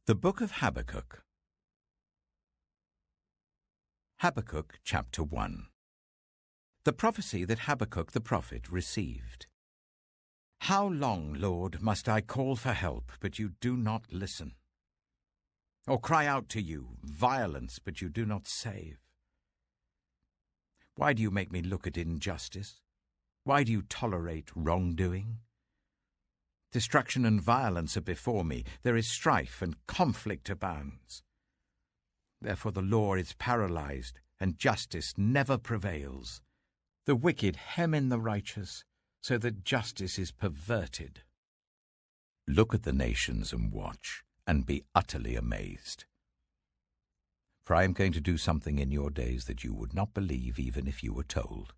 The Book of Habakkuk. Habakkuk chapter 1. The prophecy that Habakkuk the prophet received. How long, Lord, must I call for help, but you do not listen? Or cry out to you, violence, but you do not save? Why do you make me look at injustice? Why do you tolerate wrongdoing? Destruction and violence are before me. There is strife and conflict abounds. Therefore the law is paralyzed, and justice never prevails. The wicked hem in the righteous, so that justice is perverted. Look at the nations and watch, and be utterly amazed. For I am going to do something in your days that you would not believe even if you were told.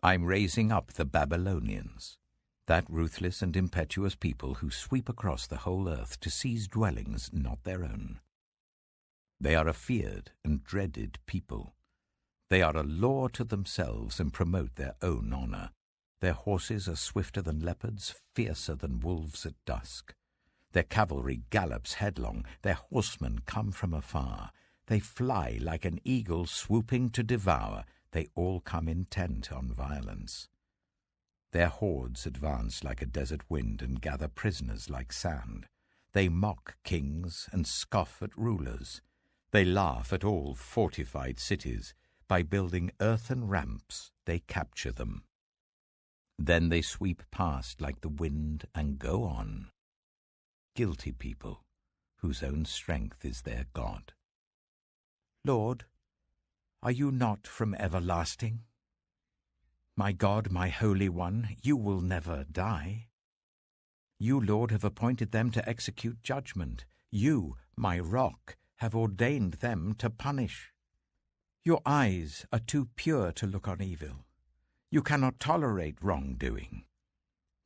I am raising up the Babylonians, that ruthless and impetuous people who sweep across the whole earth to seize dwellings not their own. They are a feared and dreaded people. They are a law to themselves and promote their own honor. Their horses are swifter than leopards, fiercer than wolves at dusk. Their cavalry gallops headlong, their horsemen come from afar. They fly like an eagle swooping to devour. They all come intent on violence. Their hordes advance like a desert wind and gather prisoners like sand. They mock kings and scoff at rulers. They laugh at all fortified cities. By building earthen ramps, they capture them. Then they sweep past like the wind and go on. Guilty people, whose own strength is their God. Lord, are you not from everlasting? My God, my Holy One, you will never die. You, Lord, have appointed them to execute judgment. You, my rock, have ordained them to punish. Your eyes are too pure to look on evil. You cannot tolerate wrongdoing.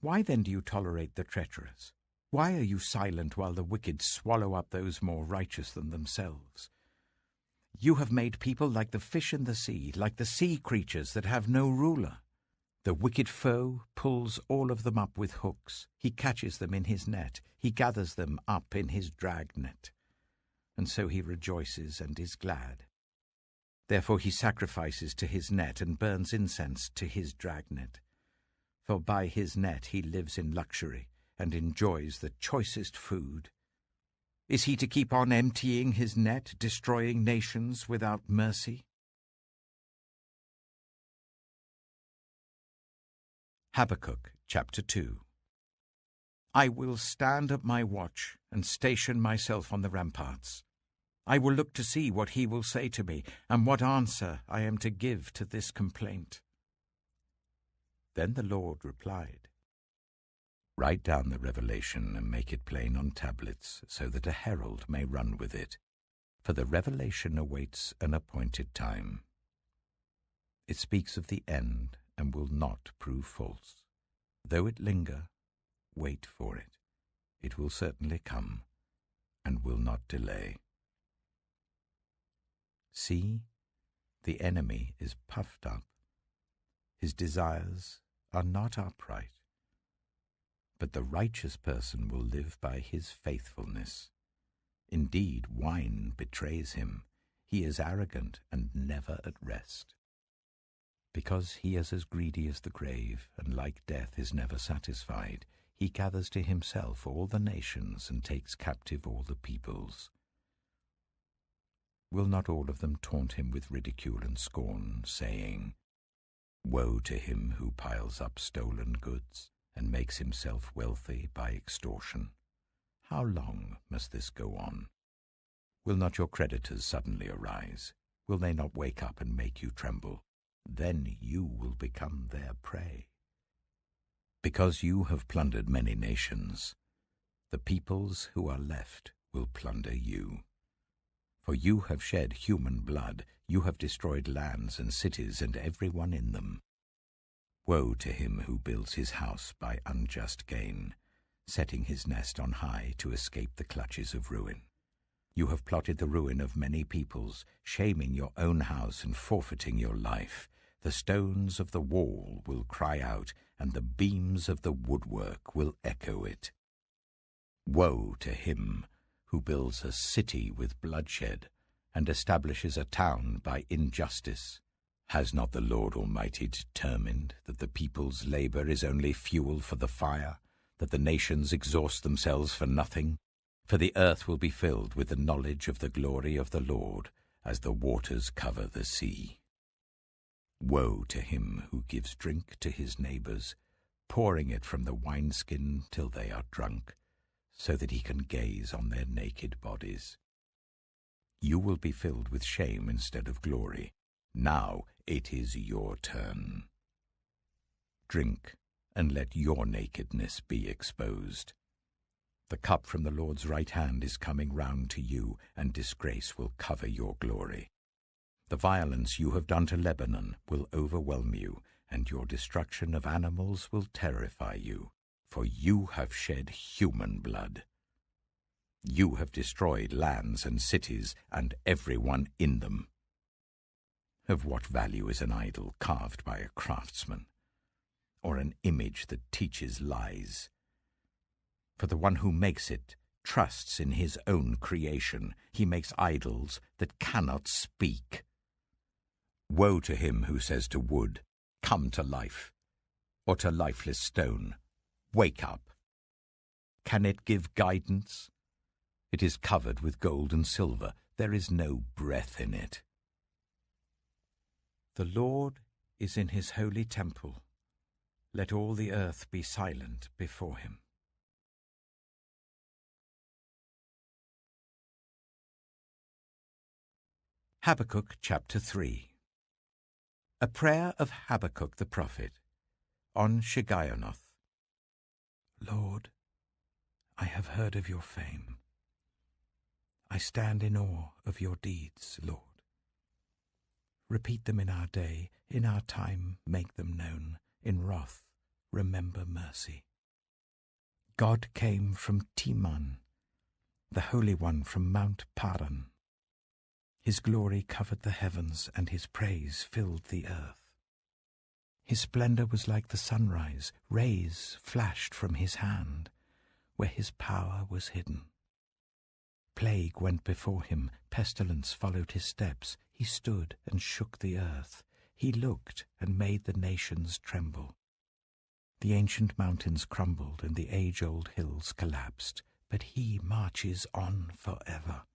Why then do you tolerate the treacherous? Why are you silent while the wicked swallow up those more righteous than themselves? You have made people like the fish in the sea, like the sea creatures that have no ruler. The wicked foe pulls all of them up with hooks. He catches them in his net. He gathers them up in his dragnet. And so he rejoices and is glad. Therefore he sacrifices to his net and burns incense to his dragnet. For by his net he lives in luxury and enjoys the choicest food. Is he to keep on emptying his net, destroying nations without mercy? Habakkuk chapter 2. I will stand at my watch and station myself on the ramparts. I will look to see what he will say to me, and what answer I am to give to this complaint. Then the Lord replied, Write down the revelation and make it plain on tablets, so that a herald may run with it, for the revelation awaits an appointed time. It speaks of the end and will not prove false. Though it linger, wait for it. It will certainly come and will not delay. See, the enemy is puffed up. His desires are not upright. But the righteous person will live by his faithfulness. Indeed, wine betrays him. He is arrogant and never at rest. Because he is as greedy as the grave, and like death is never satisfied, he gathers to himself all the nations and takes captive all the peoples. Will not all of them taunt him with ridicule and scorn, saying, Woe to him who piles up stolen goods and makes himself wealthy by extortion? How long must this go on? Will not your creditors suddenly arise? Will they not wake up and make you tremble? Then you will become their prey. Because you have plundered many nations, the peoples who are left will plunder you. For you have shed human blood, you have destroyed lands and cities and everyone in them. Woe to him who builds his house by unjust gain, setting his nest on high to escape the clutches of ruin. You have plotted the ruin of many peoples, shaming your own house and forfeiting your life. The stones of the wall will cry out, and the beams of the woodwork will echo it. Woe to him who builds a city with bloodshed and establishes a town by injustice. Has not the Lord Almighty determined that the people's labor is only fuel for the fire, that the nations exhaust themselves for nothing? For the earth will be filled with the knowledge of the glory of the Lord, as the waters cover the sea. Woe to him who gives drink to his neighbors, pouring it from the wineskin till they are drunk, so that he can gaze on their naked bodies. You will be filled with shame instead of glory. Now it is your turn. Drink, and let your nakedness be exposed. The cup from the Lord's right hand is coming round to you, and disgrace will cover your glory. The violence you have done to Lebanon will overwhelm you, and your destruction of animals will terrify you, for you have shed human blood. You have destroyed lands and cities, and everyone in them. Of what value is an idol carved by a craftsman, or an image that teaches lies? For the one who makes it trusts in his own creation. He makes idols that cannot speak. Woe to him who says to wood, "Come to life," or to lifeless stone, "Wake up." Can it give guidance? It is covered with gold and silver. There is no breath in it. The Lord is in his holy temple. Let all the earth be silent before him. Habakkuk chapter 3. A prayer of Habakkuk the prophet on Shigionoth. Lord, I have heard of your fame. I stand in awe of your deeds, Lord. Repeat them in our day, in our time make them known. In wrath, remember mercy. God came from Teman, the Holy One from Mount Paran. His glory covered the heavens, and his praise filled the earth. His splendor was like the sunrise. Rays flashed from his hand, where his power was hidden. Plague went before him, pestilence followed his steps. He stood and shook the earth. He looked and made the nations tremble. The ancient mountains crumbled and the age-old hills collapsed, but he marches on forever.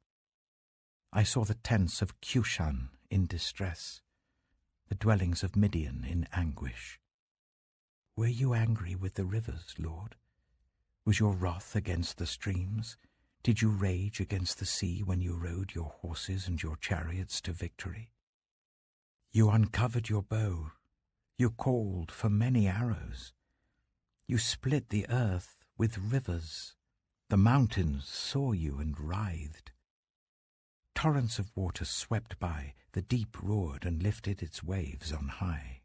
I saw the tents of Cushan in distress, the dwellings of Midian in anguish. Were you angry with the rivers, Lord? Was your wrath against the streams? Did you rage against the sea when you rode your horses and your chariots to victory? You uncovered your bow. You called for many arrows. You split the earth with rivers. The mountains saw you and writhed. Torrents of water swept by. The deep roared and lifted its waves on high.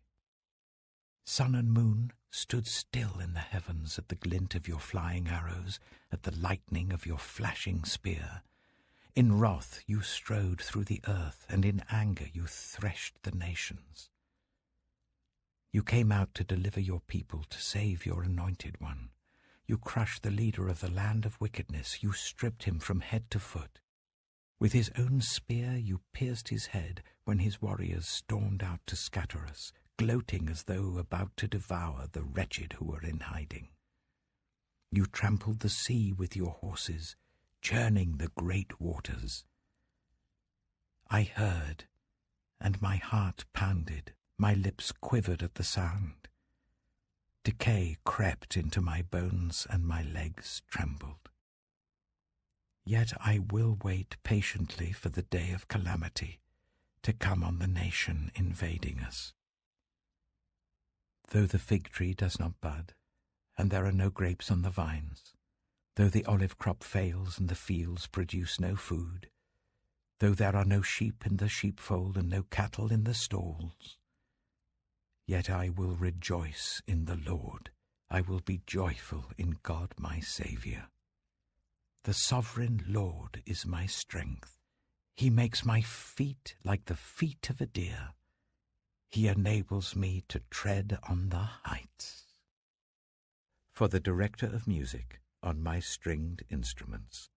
Sun and moon stood still in the heavens at the glint of your flying arrows, at the lightning of your flashing spear. In wrath you strode through the earth, and in anger you threshed the nations. You came out to deliver your people, to save your anointed one. You crushed the leader of the land of wickedness. You stripped him from head to foot. With his own spear you pierced his head when his warriors stormed out to scatter us, gloating as though about to devour the wretched who were in hiding. You trampled the sea with your horses, churning the great waters. I heard, and my heart pounded, my lips quivered at the sound. Decay crept into my bones, and my legs trembled. Yet I will wait patiently for the day of calamity to come on the nation invading us. Though the fig tree does not bud, and there are no grapes on the vines, though the olive crop fails and the fields produce no food, though there are no sheep in the sheepfold and no cattle in the stalls, yet I will rejoice in the Lord. I will be joyful in God my Saviour. The sovereign Lord is my strength. He makes my feet like the feet of a deer. He enables me to tread on the heights. For the director of music on my stringed instruments.